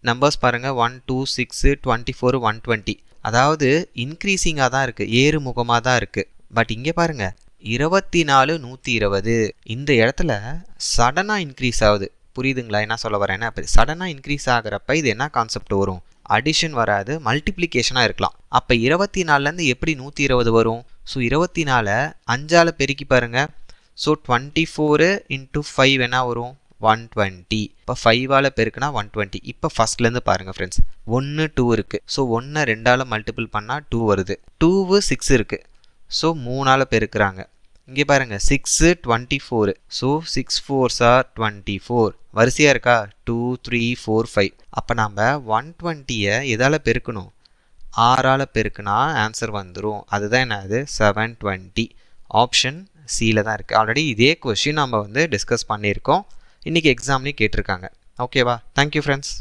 Numbers பாருங்கள் 1 2 6 24 120. அதாவது இன்க்ரீஸிங்காக தான் இருக்குது, ஏறுமுகமாக தான் இருக்குது. பட் இங்கே பாருங்கள் 24 120. இந்த இடத்துல சடனாக இன்க்ரீஸ் ஆகுது. புரியுதுங்களா என்ன சொல்ல வரேன்னா? இப்போ சடனாக இன்க்ரீஸ் ஆகிறப்ப இது என்ன கான்செப்ட் வரும்? அடிஷன் வராது, மல்டிப்ளிகேஷனாக இருக்கலாம். அப்போ 24லேருந்து எப்படி 120 வரும்? ஸோ 24 5ஆல் பெருக்கி பாருங்கள். ஸோ 24 × 5 என்ன வரும்? 120. இப்போ 5ஆல் பெருக்குனா 120. இப்போ ஃபஸ்ட்லேருந்து பாருங்கள் ஃப்ரெண்ட்ஸ், 1 2 இருக்குது. ஸோ 1 2ஆல் மல்டிபிள் பண்ணால் 2 வருது. 2 6 இருக்குது. ஸோ 3ஆல் பெருக்குறாங்க. இங்கே பாருங்கள் 6 24. So 6 4s are 24. வரிசையாக இருக்கா? 2 3 4 5. அப்போ நம்ம 120 எதால் பெருக்கணும்? 6ஆல் பெருக்குனா ஆன்சர் வந்துடும். அதுதான் என்னது? 720. ஆப்ஷன் சியில் தான் இருக்குது. ஆல்ரெடி இதே கொஸ்டின் நம்ம டிஸ்கஸ் பண்ணியிருக்கோம். இன்றைக்கி எக்ஸாம்லேயும் கேட்டிருக்காங்க. ஓகேவா? Thank you friends.